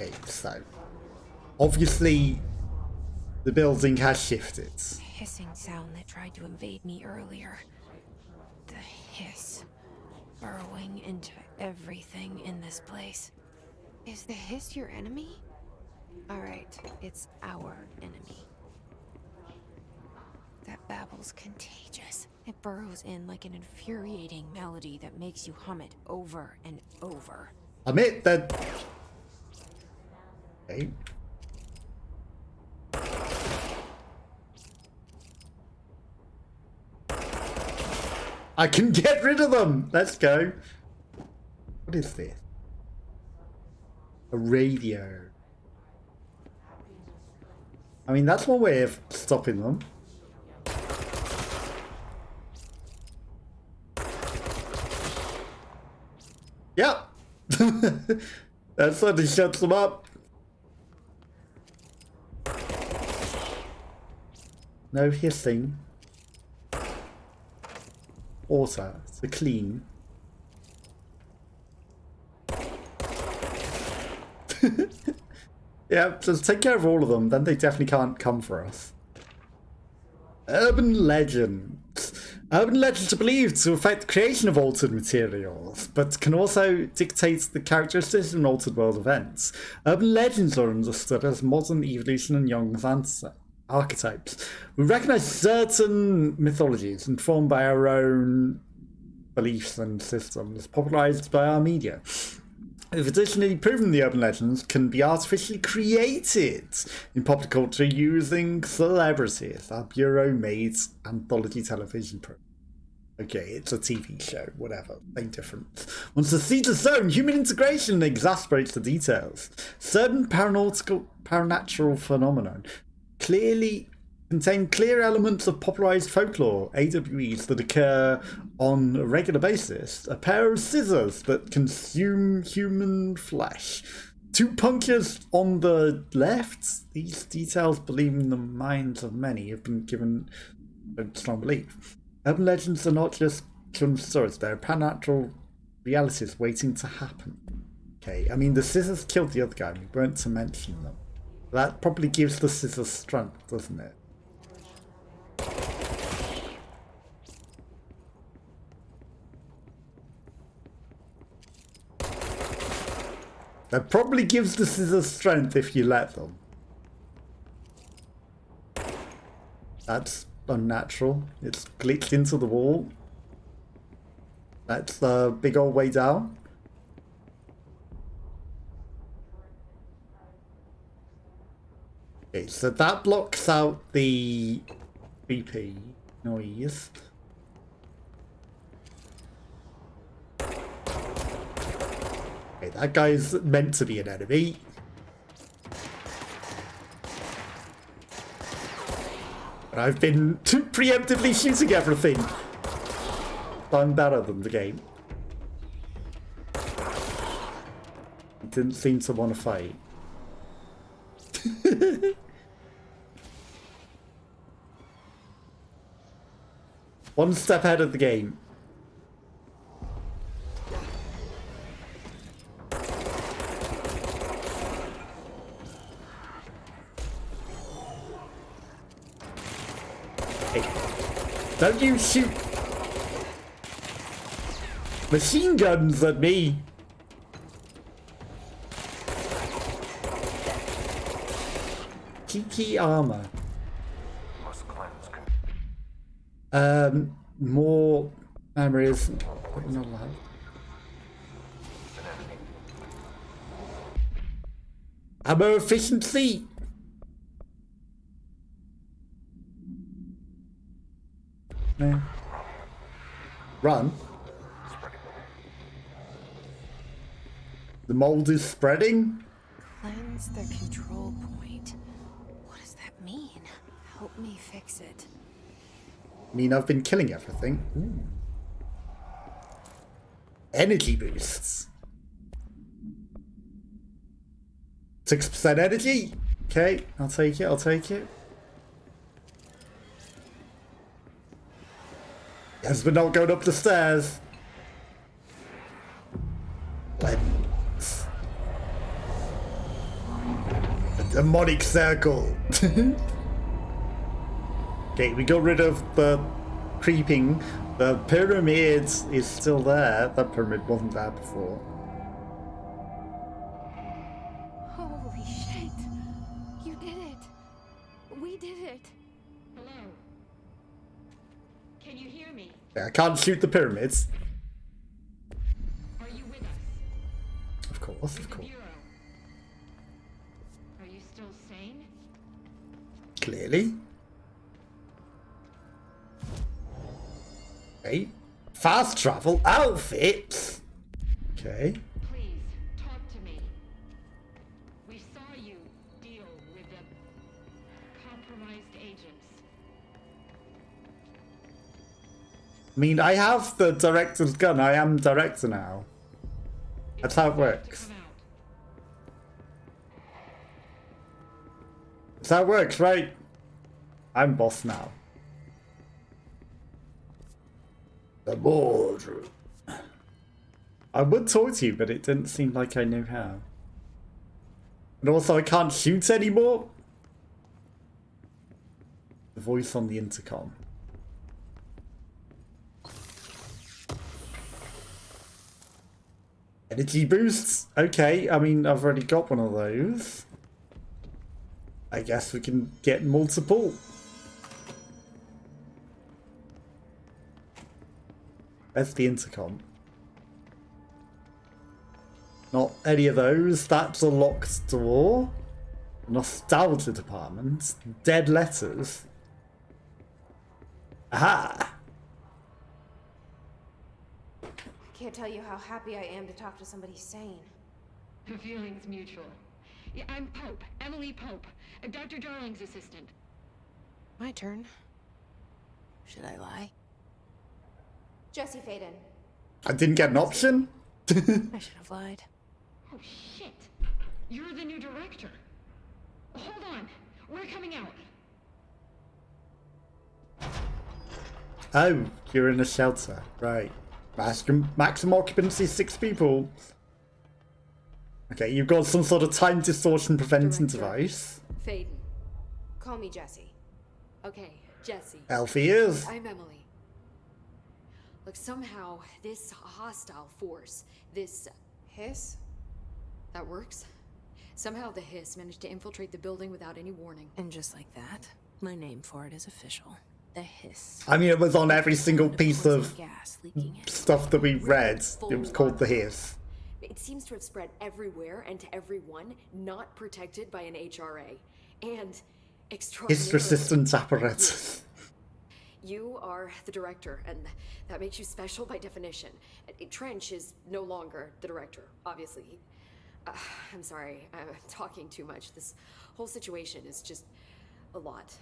Okay, so obviously the building has shifted. The hissing sound that tried to invade me earlier. The hiss burrowing into everything in this place. Is the hiss your enemy? Alright, it's our enemy. That babble's contagious. It burrows in like an infuriating melody that makes you hum it over and over. Admit that. Okay. I can get rid of them. Let's go. What is this? A radio. I mean, that's one way of stopping them. Yep. That suddenly shuts them up. No hissing. Water. So clean. Yeah, just take care of all of them. Then they definitely can't come for us. Urban legends. Urban legends are believed to affect the creation of altered materials, but can also dictate the characteristics of altered world events. Urban legends are understood as modern evolution and Jung's archetypes. We recognize certain mythologies informed by our own beliefs and systems, popularized by our media. We've additionally proven the urban legends can be artificially created in popular culture using celebrities. Our bureau-made anthology television program. Okay, it's a TV show, whatever, same difference. Once the seeds are sown, human integration exasperates the details. Certain paranatural phenomenon clearly contain clear elements of popularized folklore, AWEs that occur on a regular basis. A pair of scissors that consume human flesh. Two punctures on the left. These details, believed in the minds of many, have been given a strong belief. Urban legends are not just children's stories, they're paranatural realities waiting to happen. Okay, I mean, the scissors killed the other guy, we weren't to mention them. That probably gives the scissors strength, doesn't it? That probably gives the scissors strength if you let them. That's unnatural. It's glitched into the wall. That's the big old way down. Okay, so that blocks out the BP noise. Okay, that guy's meant to be an enemy. But I've been preemptively shooting everything. I'm better than the game. He didn't seem to want to fight. One step ahead of the game. Don't you shoot machine guns at me. Kiki armor. More memories. Not allowed. Ammo efficiency. No. Run. The mold is spreading. Cleanse the control point. What does that mean? Help me fix it. I mean, I've been killing everything. Ooh. Energy boosts. 6% energy. Okay, I'll take it. I'll take it. Yes, but not going up the stairs. Let's... Demonic circle. Okay, we got rid of the creeping. The pyramid is still there. That pyramid wasn't there before. Holy shit. You did it. We did it. Hello? Can you hear me? Yeah, I can't shoot the pyramids. Are you with us? Of course, With of the course. Bureau? Are you still sane? Clearly. Okay. Fast travel outfits. Okay. Please, talk to me. We saw you deal with the compromised agents. I mean, I have the director's gun. I am director now. That's how it It's time to works. come out. That's how it works, right? I'm boss now. The boardroom. I would talk to you, but it didn't seem like I knew how. And also, I can't shoot anymore. The voice on the intercom. Energy boosts. Okay, I mean, I've already got one of those. I guess we can get multiple. That's the intercom. Not any of those. That's a locked door. Nostalgia department. Dead letters. Aha! I can't tell you how happy I am to talk to somebody sane. The feeling's mutual. Yeah, I'm Pope, Emily Pope, Dr. Darling's assistant. My turn. Should I lie? Jesse Faden. I didn't get an option? I should have lied. Oh, shit. You're the new director. Hold on. We're coming out. Oh, you're in a shelter. Right. Maximum occupancy 6 people. Okay, you've got some sort of time distortion preventing Director. device. Faden. Call me Jesse. Okay, Jesse. Elfie is. I'm Emily. Look, somehow this hostile force, this Hiss? that works. Somehow the hiss managed to infiltrate the building without any warning. And just like that, my name for it is official. The hiss. I mean, it was on every single piece Poison of gas leaking in. stuff that we read. It was called the Hiss. It seems to have spread everywhere and to everyone not protected by an HRA. And extraordinarily, Hiss resistance apparatus. you are the director, and that makes you special by definition. Trench is no longer the director, obviously. I'm sorry, I'm talking too much. This whole situation is just a lot.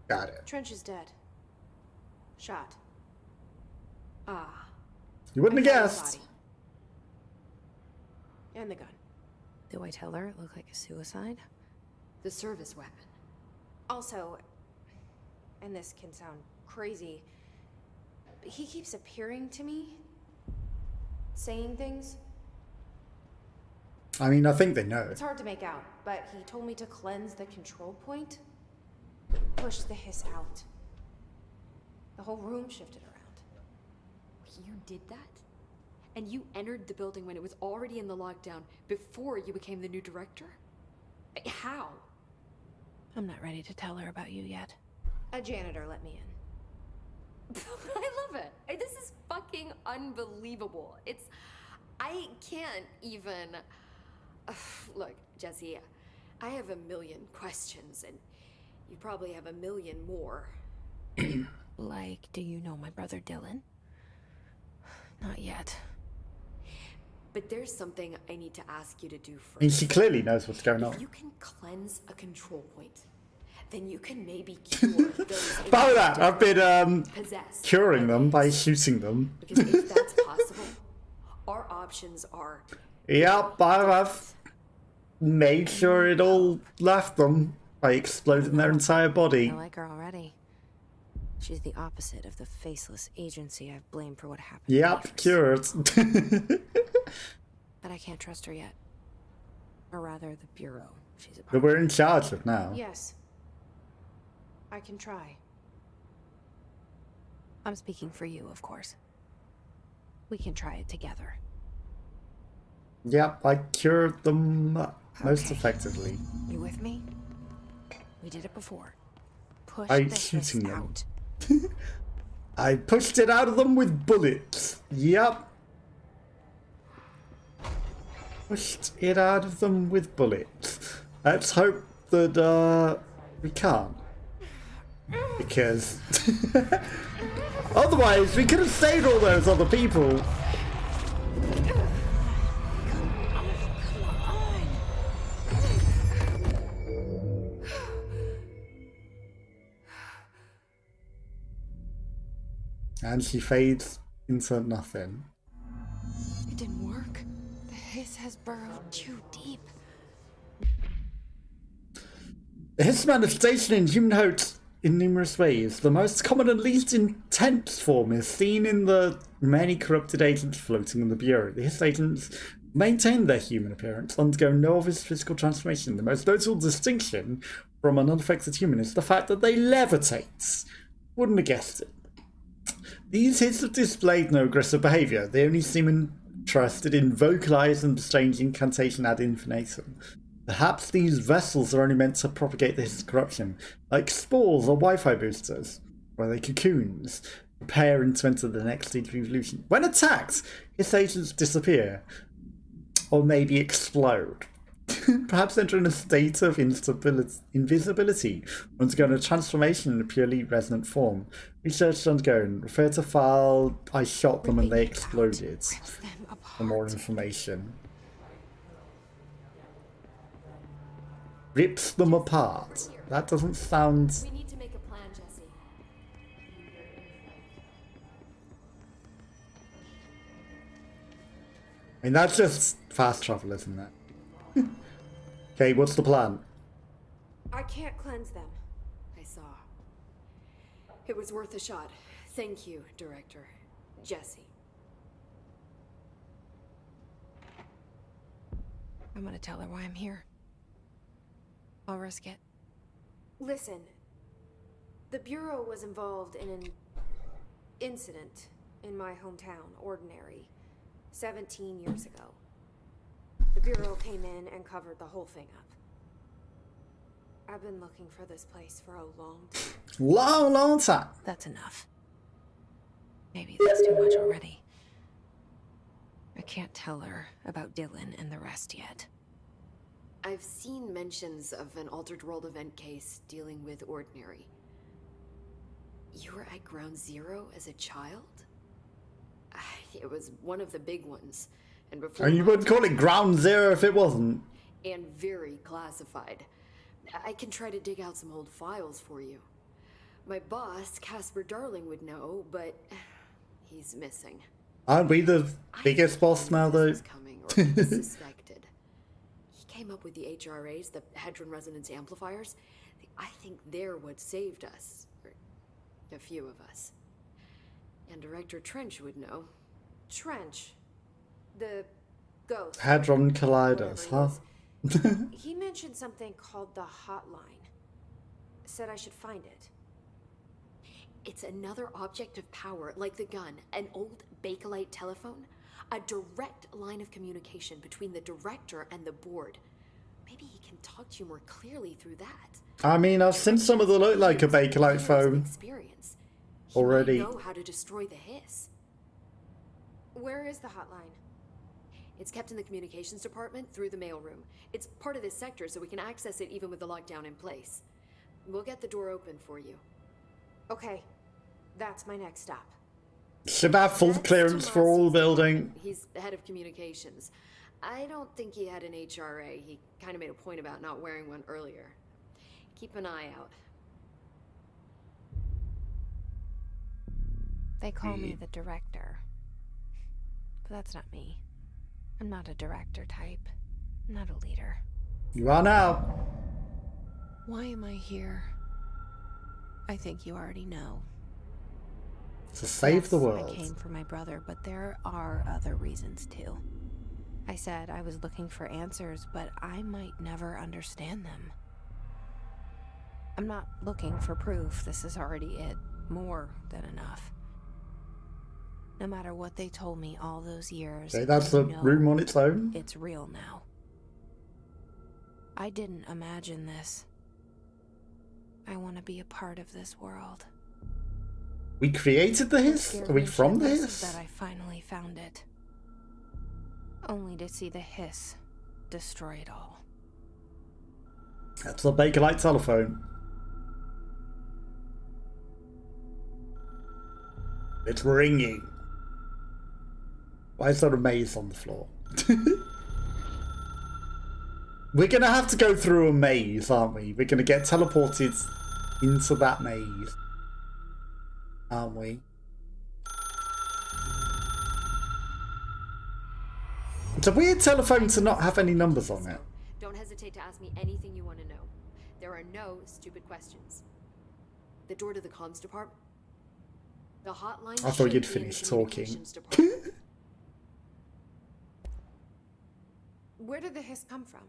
Got it. Trench is dead. Shot. Ah. You wouldn't have guessed. Body. And the gun. Do I tell her it looked like a suicide? The service weapon. Also, and this can sound crazy, but he keeps appearing to me, saying things. I mean, I think they know. It's hard to make out, but he told me to cleanse the control point, push the hiss out. The whole room shifted around. You did that? And you entered the building when it was already in the lockdown before you became the new director? How? I'm not ready to tell her about you yet. A janitor let me in. I love it. This is fucking unbelievable. I can't even... Look, Jesse, I have a million questions, and you probably have a million more. Like, do you know my brother Dylan? Not yet. But there's something I need to ask you to do first. I mean, she clearly knows what's going on. If you can cleanse a control point, then you can maybe cure those About that, I've been possessed curing by them by this. shooting them. Because if that's possible, our options are... Yep, I've made sure it all left them by exploding their entire body. I like her already. She's the opposite of the faceless agency I've blamed for what happened. to Yep, Beatrice. cured. But I can't trust her yet. Or rather, the Bureau she's a part That we're in charge of now. Yes. I can try. I'm speaking for you, of course. We can try it together. Yep, I cured them most Okay. effectively. You with me? We did it before. Push By the hiss shooting them. out. I pushed it out of them with bullets. Yep. Pushed it out of them with bullets. Let's hope that we can't. Because otherwise we could have saved all those other people. And she fades into nothing. It didn't work. The hiss has burrowed too deep. The hiss manifestation in human hosts in numerous ways. The most common and least intense form is seen in the many corrupted agents floating in the Bureau. The hiss agents maintain their human appearance, undergo no obvious physical transformation. The most notable distinction from an unaffected human is the fact that they levitate. Wouldn't have guessed it. These hits have displayed no aggressive behaviour. They only seem interested in vocalising the strange incantation ad infinitum. Perhaps these vessels are only meant to propagate the hiss's corruption, like spores or Wi-Fi boosters, where they cocoons, preparing to enter the next stage of evolution. When attacked, hiss agents disappear, or maybe explode. Perhaps entering a state of invisibility, undergoing a transformation in a purely resonant form. Research ongoing. Refer to file I shot them and they exploded for more information. Rips them apart. That doesn't sound... We need to make a plan, Jesse. I mean, that's just fast travel, isn't it? Okay, what's the plan? I can't cleanse them. I saw. It was worth a shot. Thank you, Director. Jesse. I'm gonna tell her why I'm here. I'll risk it. Listen, the Bureau was involved in an incident in my hometown, Ordinary, 17 years ago. The Bureau came in and covered the whole thing up. I've been looking for this place for a long time. Long time. That's enough. Maybe that's too much already. I can't tell her about Dylan and the rest yet. I've seen mentions of an Altered World event case dealing with Ordinary. You were at Ground Zero as a child? It was one of the big ones. And before And you wouldn't call it Ground Zero if it wasn't. and very classified. I can try to dig out some old files for you. My boss, Casper Darling, would know, but he's missing. Aren't we the biggest boss now, though? Was coming, or he was suspected. He came up with the HRAs, the Hadron Resonance Amplifiers. I think they're what saved us. Or a few of us. And Director Trench would know. Trench. The ghost. Hadron Colliders, huh? Whatever it is. He mentioned something called the hotline. Said I should find it. It's another object of power, like the gun, an old Bakelite telephone. A direct line of communication between the director and the board. Maybe he can talk to you more clearly through that. I mean, I've seen some of them look like a Bakelite Years of phone experience. He already. might know how to destroy the hiss. Where is the hotline? It's kept in the communications department through the mailroom. It's part of this sector, so we can access it even with the lockdown in place. We'll get the door open for you. Okay, that's my next stop. Should have full That's clearance for all Tomasi's building. department. He's the head of communications. I don't think he had an HRA. He kind of made a point about not wearing one earlier. Keep an eye out. They call me the director. But that's not me. I'm not a director type. I'm not a leader. You are now. Why am I here? I think you already know. To save the Yes, world. I came for my brother, but there are other reasons too. I said I was looking for answers, but I might never understand them. I'm not looking for proof. This is already it. More than enough. No matter what they told me all those years, Okay, that's I a know room on its own. it's real now. I didn't imagine this. I want to be a part of this world. We created the What hiss? scared Are we me from the shitless is hiss? that I finally found it. Only to see the hiss destroy it all. That's the Bakelite telephone. It's ringing. Why is there a maze on the floor? We're gonna have to go through a maze, aren't we? We're gonna get teleported into that maze, aren't we? It's a weird telephone to not have any numbers on it. Don't hesitate to ask me anything you want to know. There are no stupid questions. The door to the comms department? The hotline. I thought should you'd be in the finished talking. communications department. Where did the hiss come from?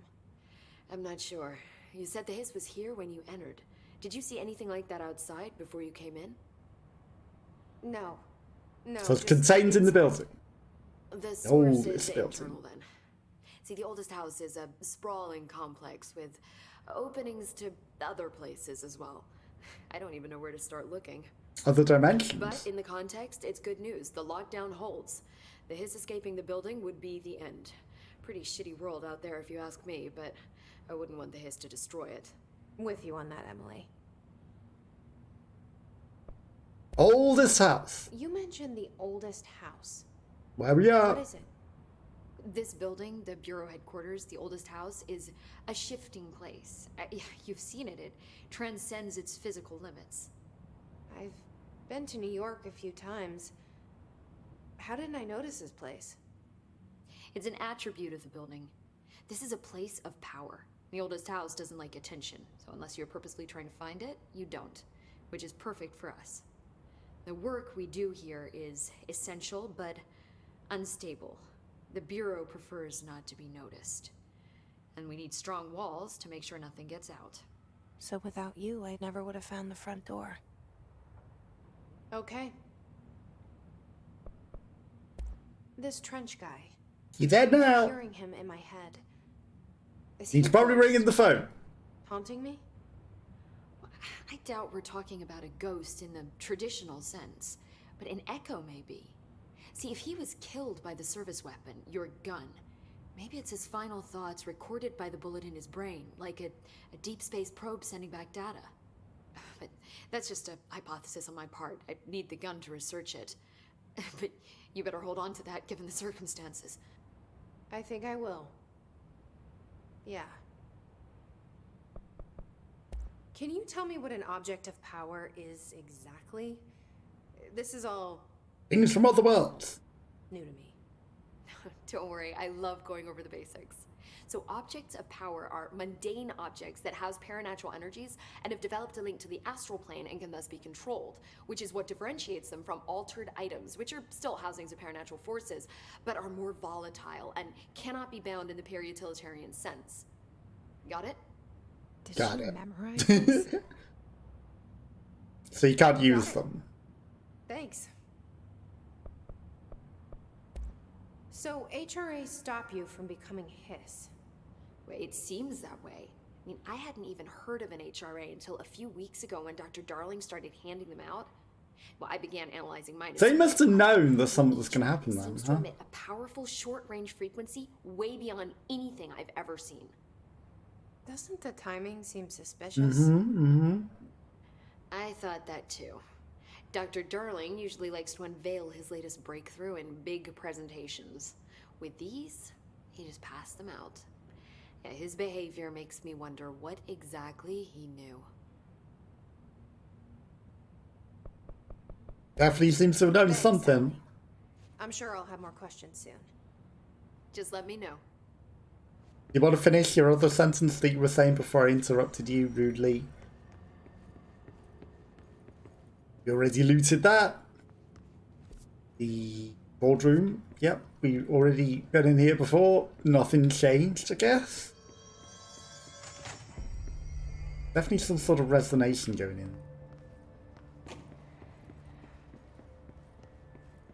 I'm not sure. You said the hiss was here when you entered. Did you see anything like that outside before you came in? No. No. So it's just contained in the building. The source this is building. internal then. See, the oldest house is a sprawling complex with openings to other places as well. I don't even know where to start looking. Other dimensions. But in the context, it's good news. The lockdown holds. The hiss escaping the building would be the end. Pretty shitty world out there if you ask me, but I wouldn't want the hiss to destroy it. With you on that, Emily. Oldest house. You mentioned the oldest house. Where we are. What is it? This building, the Bureau headquarters, the oldest house, is a shifting place. You've seen it. It transcends its physical limits. I've been to New York a few times. How didn't I notice this place? It's an attribute of the building. This is a place of power. The oldest house doesn't like attention, so unless you're purposely trying to find it, you don't, which is perfect for us. The work we do here is essential, but unstable. The Bureau prefers not to be noticed. And we need strong walls to make sure nothing gets out. So without you, I never would have found the front door. Okay. This Trench guy. You dead now? Hearing him in my head. Is He's a probably ghost ringing the phone. haunting me? I doubt we're talking about a ghost in the traditional sense, but an echo maybe. See, if he was killed by the service weapon, your gun, maybe it's his final thoughts recorded by the bullet in his brain, like a deep space probe sending back data. But that's just a hypothesis on my part. I'd need the gun to research it. But you better hold on to that given the circumstances. I think I will. Yeah. Can you tell me what an object of power is exactly? This is all Things from other worlds. new to me. Don't worry, I love going over the basics. So objects of power are mundane objects that house paranatural energies and have developed a link to the astral plane and can thus be controlled, which is what differentiates them from altered items, which are still housings of paranatural forces, but are more volatile and cannot be bound in the pure utilitarian sense. Got it? Did Got she it. memorize this? So you can't use them. Thanks. So HRA stop you from becoming Hiss? It seems that way. I mean, I hadn't even heard of an HRA until a few weeks ago when Dr. Darling started handing them out. Well, I began analyzing mine. They must have known that something was going to happen then, Seems to huh? emit a powerful short-range frequency way beyond anything I've ever seen. Doesn't the timing seem suspicious? I thought that too. Dr. Darling usually likes to unveil his latest breakthrough in big presentations. With these, he just passed them out. Yeah, his behavior makes me wonder what exactly he knew. Definitely seems to have known Thanks, something. Emily. I'm sure I'll have more questions soon. Just let me know. You want to finish your other sentence that you were saying before I interrupted you rudely? You already looted that. The Boardroom. Yep, we already been in here before. Nothing changed, I guess. Definitely some sort of resonation going in.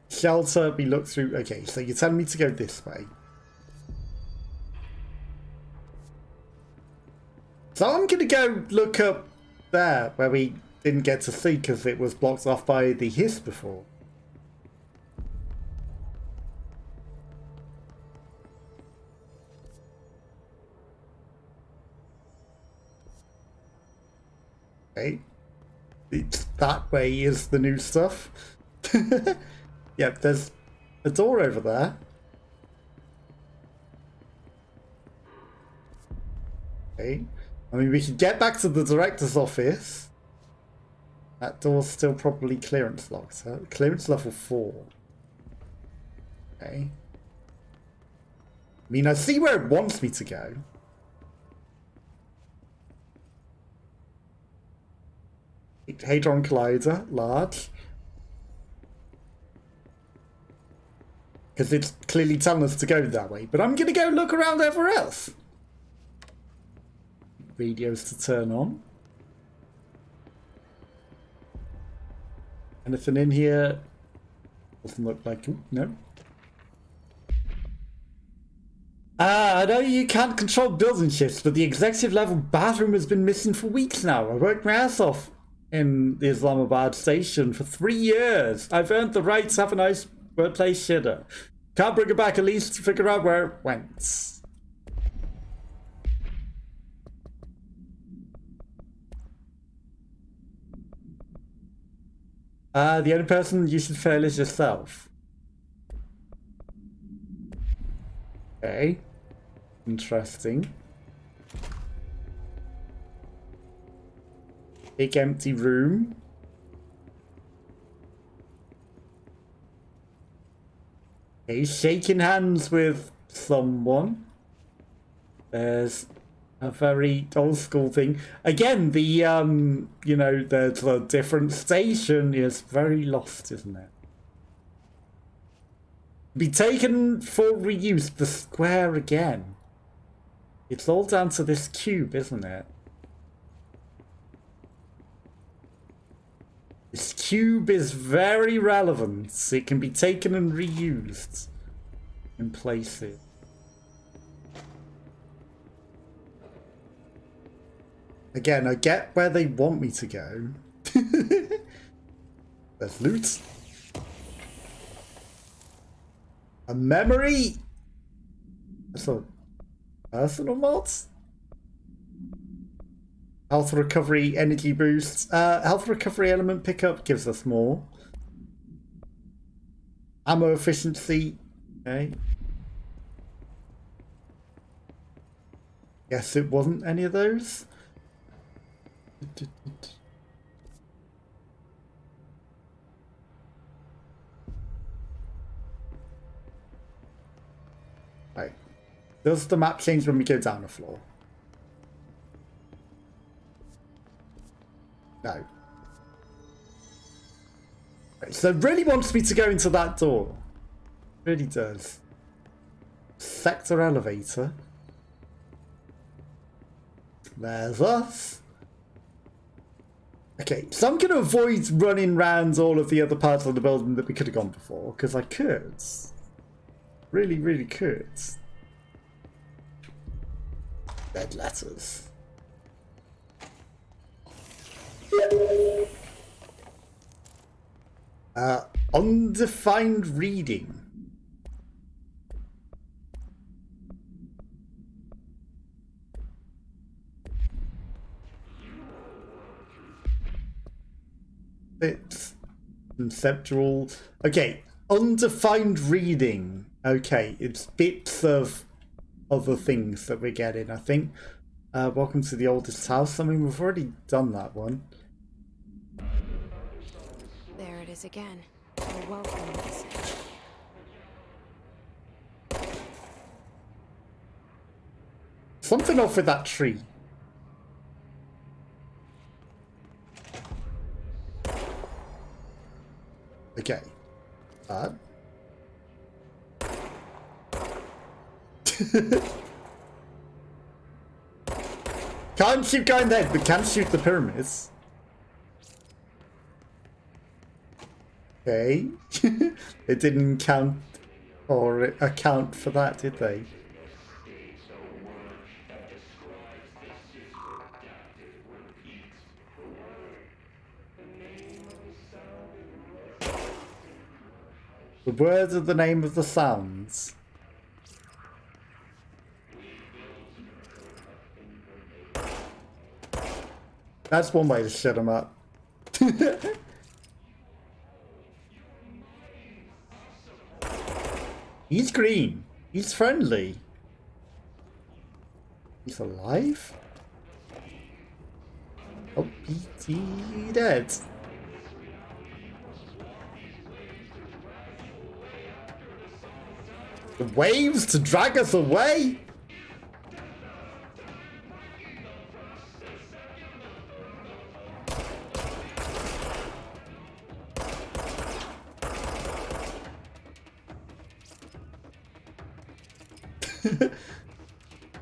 Shelter, we look through. Okay, so you're telling me to go this way. So I'm going to go look up there where we didn't get to see because it was blocked off by the hiss before. Okay. It's that way is the new stuff. Yep, there's a door over there. Okay. I mean, we can get back to the director's office. That door's still probably clearance locked. Huh? Clearance level 4. Okay. I mean, I see where it wants me to go. Hadron Collider, large. Because it's clearly telling us to go that way. But I'm going to go look around everywhere else. Radios to turn on. Anything in here? Doesn't look like... Ooh, no. I know you can't control building shifts, but the executive level bathroom has been missing for weeks now. I worked my ass off in the Islamabad station for 3 years. I've earned the right to have a nice workplace shitter. Can't bring it back, at least to figure out where it went. The only person you should fail is yourself. Okay. Interesting. Big empty room. Okay, shaking hands with someone. There's a very old school thing. Again, the, you know, the different station is very lost, isn't it? Be taken for reuse, the square again. It's all down to this cube, isn't it? This cube is very relevant. It can be taken and reused in places. Again, I get where they want me to go. There's loot. A memory? That's a personal mods? Health recovery, energy boost. Health recovery element pickup gives us more. Ammo efficiency. Okay. Guess it wasn't any of those. Right. Does the map change when we go down the floor? No. Right, so it really wants me to go into that door. It really does. Sector elevator. There's us. Okay, so I'm going to avoid running around all of the other parts of the building that we could have gone before, because I could. Really, really could. Red letters. Undefined reading. It's conceptual. Okay, undefined reading. Okay, it's bits of other things that we're getting, I think. Welcome to the oldest house. I mean, we've already done that one. There it is again. A welcome message. Something off with that tree. Okay. Can't shoot guy in the head, but can shoot the pyramids. Okay. It didn't count or account for that, did they? The words are the name of the sounds. That's one way to shut him up. He's green. He's friendly. He's alive? Oh, he's dead. The waves to drag us away?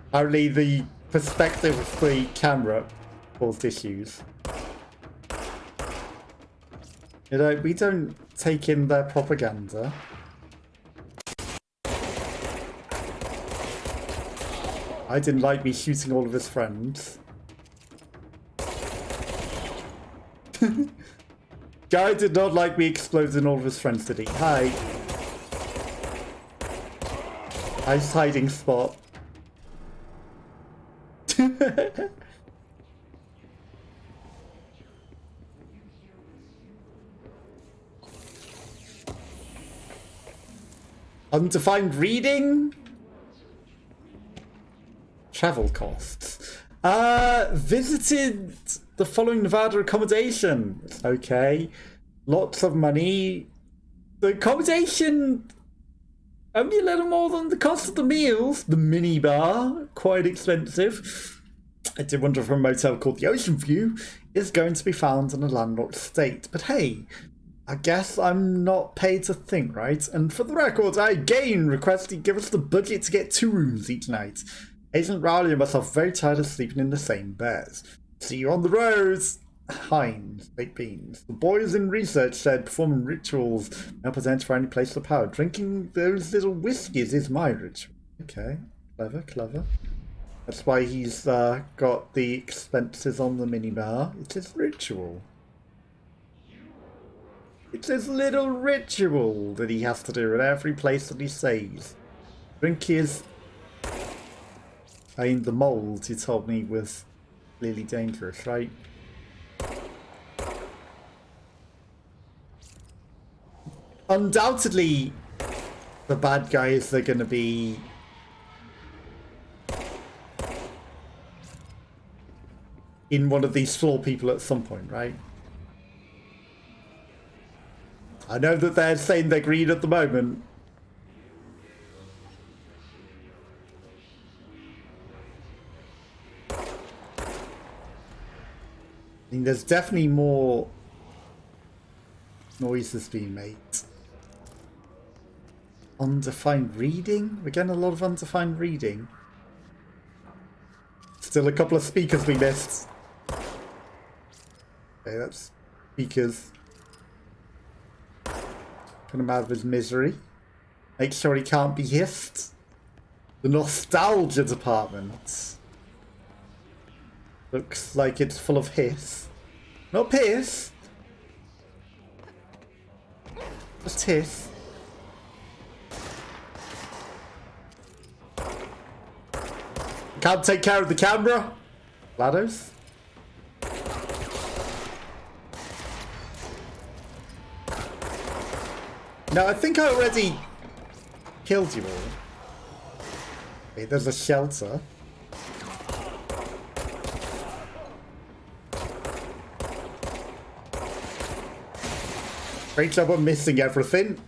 Apparently the perspective of the camera caused issues. You know, we don't take in their propaganda. I didn't like me shooting all of his friends. Guy did not like me exploding all of his friends, did he? Hi. Nice hiding spot. Undefined reading? Travel costs. Visited the following Nevada accommodation. Okay. Lots of money. The accommodation only a little more than the cost of the meals. The mini bar, quite expensive. I did wonder if a motel called the Ocean View is going to be found in a landlocked state. But hey, I guess I'm not paid to think, right? And for the record, I again request you give us the budget to get 2 rooms each night. Agent Riley and myself are very tired of sleeping in the same beds. See you on the roads. Hines, baked beans. The boys in research said performing rituals help us enter any place of power. Drinking those little whiskies is my ritual. Okay, clever, clever. That's why he's got the expenses on the minibar. It's his ritual. It's his little ritual that he has to do at every place that he stays. Drink his... I mean, the mould, you told me, was really dangerous, right? Undoubtedly, the bad guys are going to be in one of these floor people at some point, right? I know that they're saying they're green at the moment. I mean, there's definitely more noises being made. Undefined reading? We're getting a lot of undefined reading. Still a couple of speakers we missed. Okay, that's speakers. Put him out of his misery. Make sure he can't be hissed. The nostalgia department. Looks like it's full of hiss. Not piss. Just hiss. Can't take care of the camera. Ladders. No, I think I already killed you all. Okay, there's a shelter. Great job of missing everything.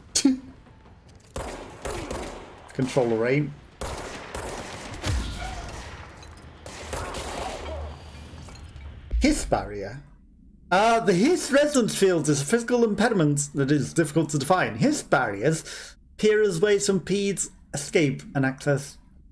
Controller aim. Hiss barrier. The hiss resonance field is a physical impediment that is difficult to define. Hiss barriers appear as ways to impede escape and access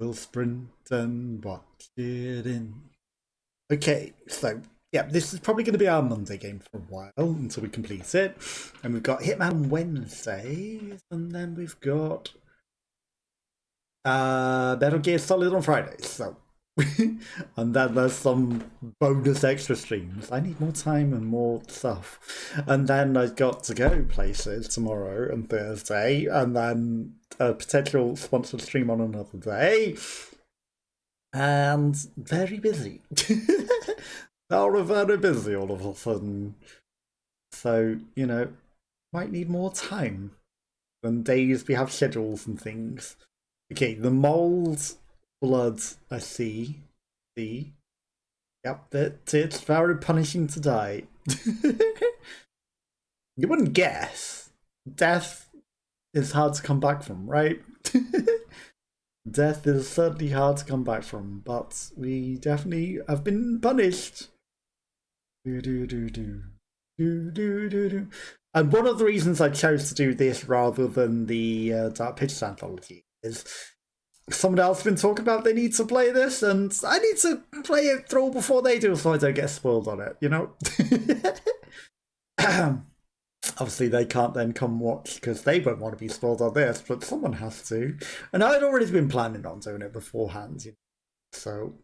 We'll sprint and watch it in. Okay, so yeah, this is probably going to be our Monday game for a while until we complete it. And we've got Hitman on Wednesdays, and then we've got Metal Gear Solid on Fridays. So, and then there's some bonus extra streams. I need more time and more stuff. And then I've got to go places tomorrow and Thursday, and then a potential sponsored stream on another day. And very busy. Very busy all of a sudden. So, you know, might need more time than days we have schedules and things. Okay, the mold blood, I see. See? Yep, it's very punishing to die. You wouldn't guess. Death is hard to come back from, right? Death is certainly hard to come back from, but we definitely have been punished. And one of the reasons I chose to do this rather than the Dark Pictures anthology is someone else has been talking about they need to play this, and I need to play it through before they do so I don't get spoiled on it, you know? Obviously they can't then come watch because they won't want to be spoiled on this, but someone has to. And I'd already been planning on doing it beforehand, you know? So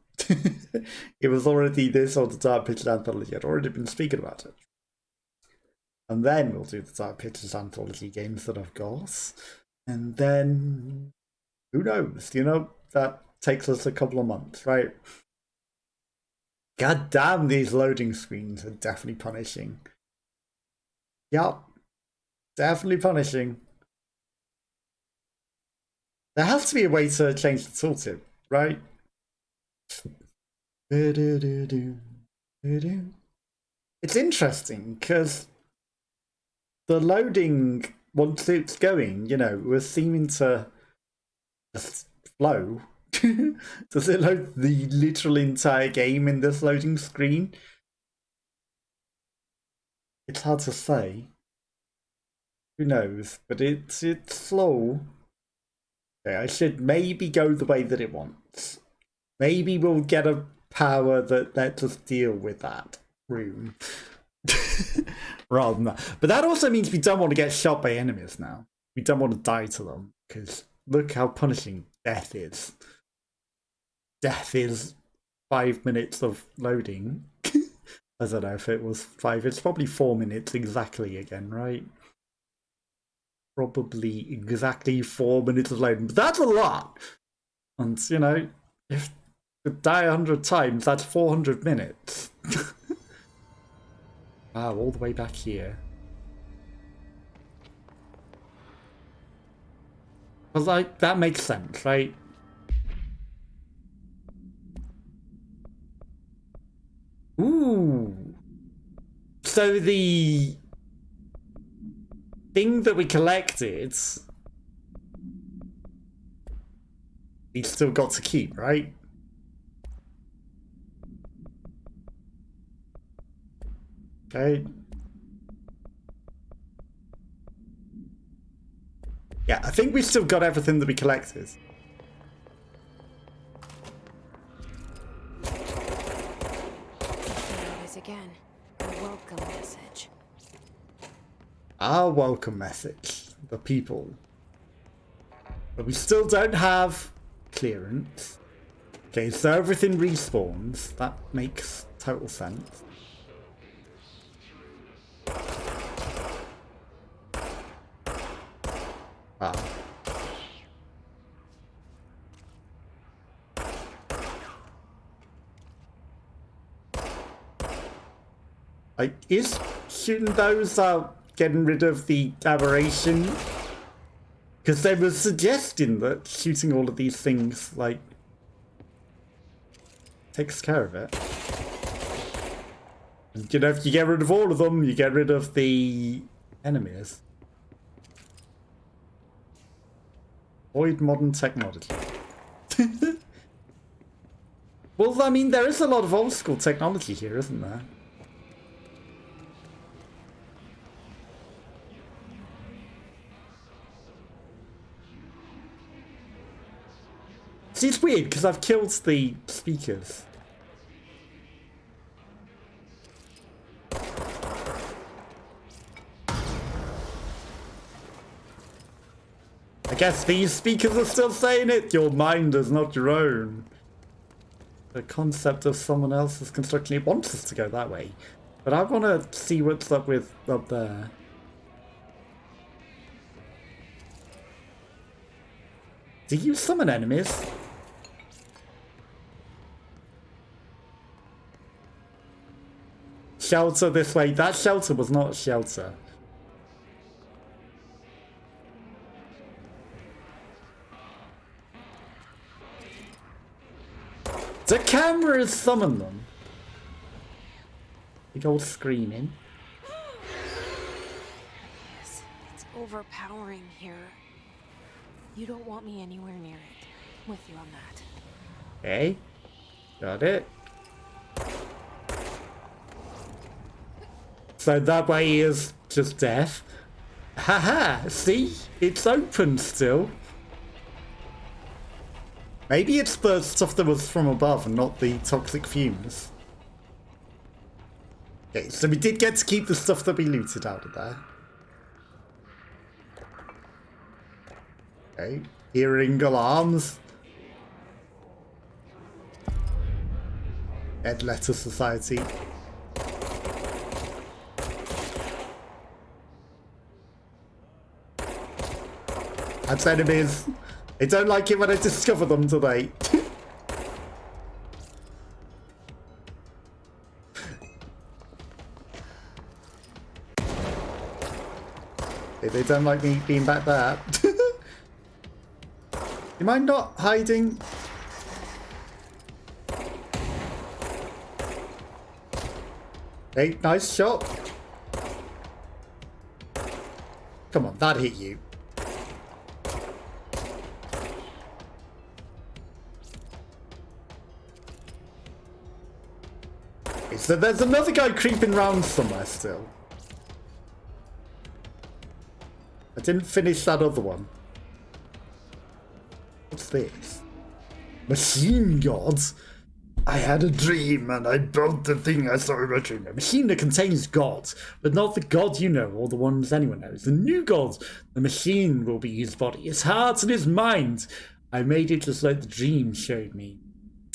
it was already this or the Dark Pictures anthology. I'd already been speaking about it. And then we'll do the Dark Pictures anthology games that I've got. And then who knows? You know, that takes us a couple of months, right? God damn, these loading screens are definitely punishing. Yup. Definitely punishing. There has to be a way to change the tooltip, right? It's interesting because the loading, once it's going, you know, was seeming to just flow. Does it load the literal entire game in this loading screen? It's hard to say. Who knows? But it's slow. Okay, I should maybe go the way that it wants. Maybe we'll get a power that lets us deal with that room. Rather than that. But that also means we don't want to get shot by enemies now. We don't want to die to them. Because look how punishing death is. Death is 5 minutes of loading. I don't know if it was 5. It's probably 4 minutes exactly again, right? Probably exactly 4 minutes of loading. But that's a lot! And, you know, if you die 100 times, that's 400 minutes. Wow, all the way back here. But, like, that makes sense, right? Ooh. So the thing that we collected, we still got to keep, right? Okay. Yeah, I think we still got everything that we collected. There it is again. A welcome message. Our welcome message. The people. But we still don't have clearance. Okay, so everything respawns. That makes total sense. Wow. Like, is shooting those getting rid of the aberration? Because they were suggesting that shooting all of these things, like, takes care of it. And, you know, if you get rid of all of them, you get rid of the enemies. Avoid modern technology. Well, I mean, there is a lot of old school technology here, isn't there? See, it's weird because I've killed the speakers. I guess these speakers are still saying it. Your mind is not your own. The concept of someone else's construction, it wants us to go that way. But I want to see what's up with up there. Do you summon enemies? Shelter this way. That shelter was not a shelter. The cameras summon them. Big old screaming. Yes, it's overpowering here. You don't want me anywhere near it. I'm with you on that. Okay. Got it. So that way is just death. Haha, see? It's open still. Maybe it's the stuff that was from above and not the toxic fumes. Okay, so we did get to keep the stuff that we looted out of there. Okay, hearing alarms. Dead Letter Society. That's enemies. I don't like it when I discover them today. They don't like me being back there. You mind not hiding? Hey, nice shot. Come on, that hit you. So there's another guy creeping around somewhere still. I didn't finish that other one. What's this? Machine gods? I had a dream and I built the thing I saw in my dream. A machine that contains gods, but not the god you know or the ones anyone knows. The new god. The machine will be his body, his heart and his mind. I made it just like the dream showed me.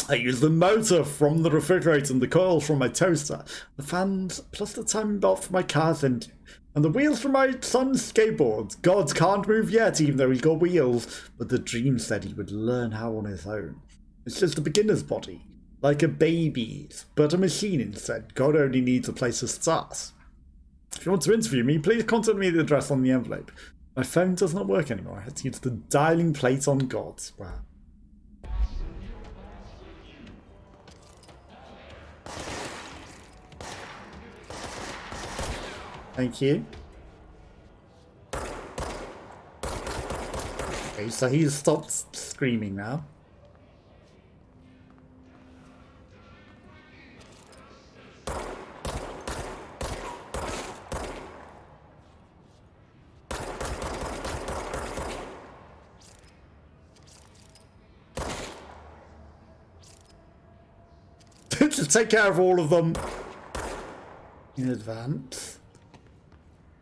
I used the motor from the refrigerator and the coils from my toaster, the fans plus the timing belt for my car's engine, and the wheels for my son's skateboard. God can't move yet, even though he's got wheels, but the dream said he would learn how on his own. It's just a beginner's body, like a baby's, but a machine instead. God only needs a place to start. If you want to interview me, please contact me at the address on the envelope. My phone does not work anymore. I had to use the dialing plate on God. Wow. Thank you. Okay, so he's stopped screaming now. Just take care of all of them in advance.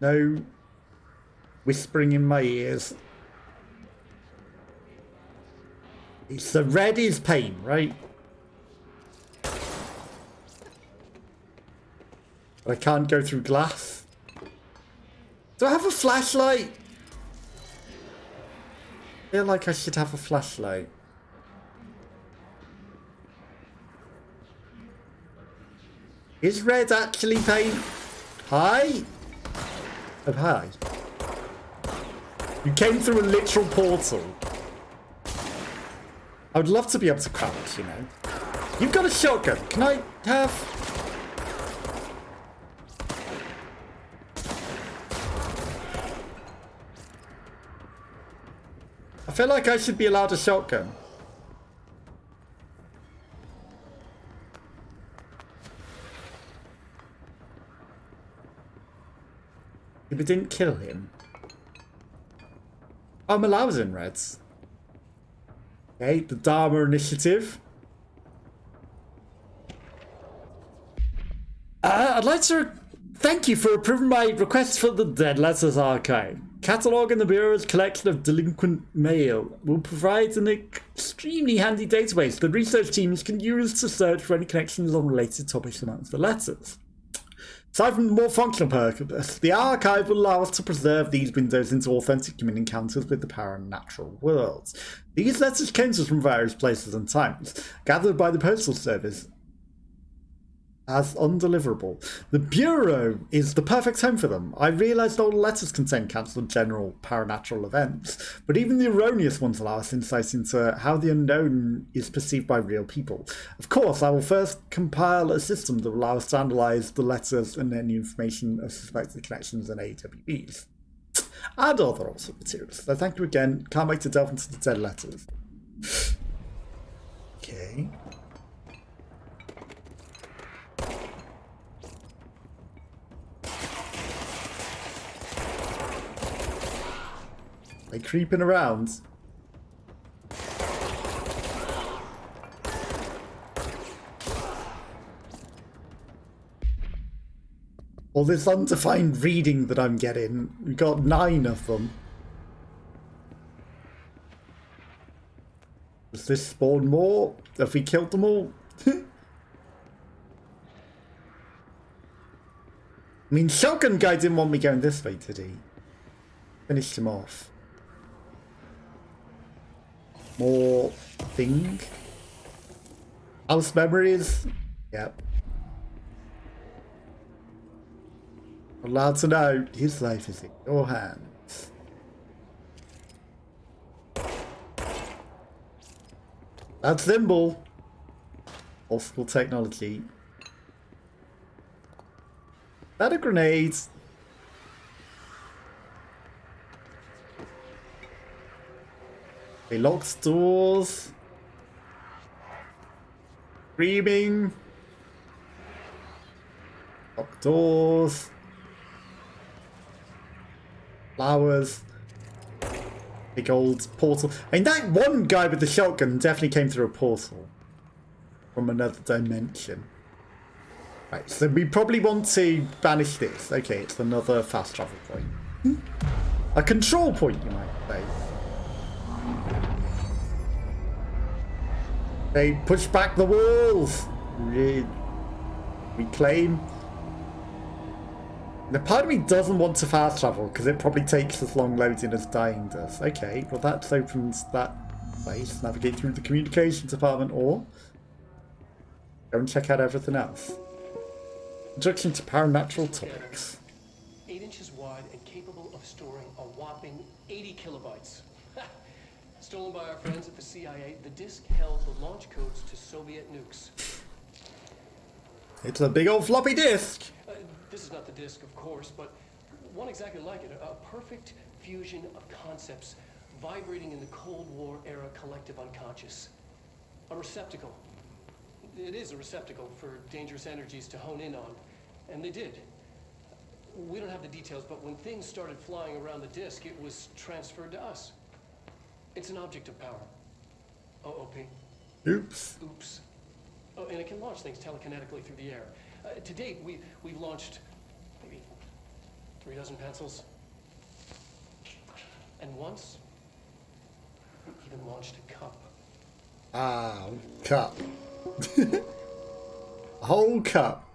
No whispering in my ears. It's the red is pain, right? But I can't go through glass. Do I have a flashlight? I feel like I should have a flashlight. Is red actually pain? Hi? Oh, hi. You came through a literal portal. I would love to be able to crouch, you know. You've got a shotgun. Can I have... I feel like I should be allowed a shotgun. If it didn't kill him. Oh, I'm allowed in reds. Okay, the Dharma Initiative. I'd like to thank you for approving my request for the Dead Letters Archive. Cataloguing the Bureau's collection of delinquent mail will provide an extremely handy database that research teams can use to search for any connections on related topics amongst the letters. Aside from the more functional purpose, the archive will allow us to preserve these windows into authentic human encounters with the paranatural worlds. These letters came to us from various places and times, gathered by the Postal Service as undeliverable. The Bureau is the perfect home for them. I realised all letters contain cancelled general paranatural events, but even the erroneous ones allow us insight into how the unknown is perceived by real people. Of course, I will first compile a system that will allow us to analyse the letters and any information of suspected connections and AWBs. And other awesome materials. So thank you again. Can't wait to delve into the dead letters. Okay. They creeping around. All this undefined reading that I'm getting. We've got 9 of them. Does this spawn more? Have we killed them all? I mean, Shotgun Guy didn't want me going this way, did he? Finished him off. More thing. House memories. Yep. Allowed to know his life is in your hands. That symbol. Old school technology. That a grenade. They locked doors. Screaming. Locked doors. Flowers. Big old portal. I mean, that one guy with the shotgun definitely came through a portal. From another dimension. Right, so we probably want to banish this. Okay, it's another fast travel point. A control point, you might say. They push back the walls. Reclaim. The part of me doesn't want to fast travel because it probably takes as long loading as dying does. Okay, well that opens that place. Navigate through the communications department or go and check out everything else. Introduction to paranatural topics. 8 inches wide and capable of storing a whopping 80 kilobytes. Stolen by our friends at the CIA, the disk held the launch codes to Soviet nukes. It's a big old floppy disk. This is not the disk, of course, but one exactly like it. A perfect fusion of concepts vibrating in the Cold War era collective unconscious. A receptacle. It is a receptacle for dangerous energies to hone in on. And they did. We don't have the details, but when things started flying around the disk, it was transferred to us. It's an object of power. OOP. Oops. Oops. Oh, and it can launch things telekinetically through the air. To date, we've launched maybe 3 dozen pencils. And once, we even launched a cup. Ah, cup. A whole cup.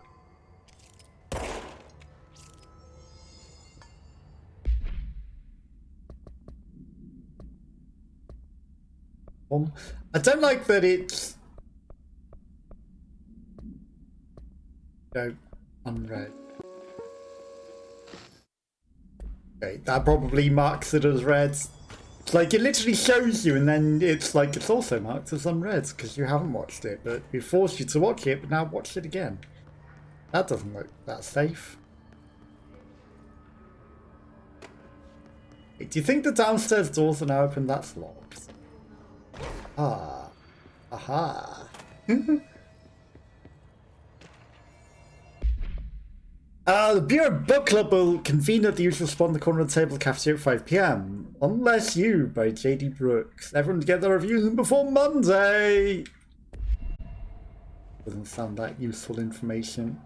I don't like that it's unread. Okay, that probably marks it as read. It's like it literally shows you and then it's like it's also marked as unread because you haven't watched it, but we forced you to watch it, but now watch it again. That doesn't look that safe. Wait, do you think the downstairs doors are now open? That's locked. Ah. Aha. The Bureau Book Club will convene at the usual spot in the corner of the table cafeteria at 5 PM. Unless You by J.D. Brooks. Everyone get their reviews in before Monday! Doesn't sound that useful information.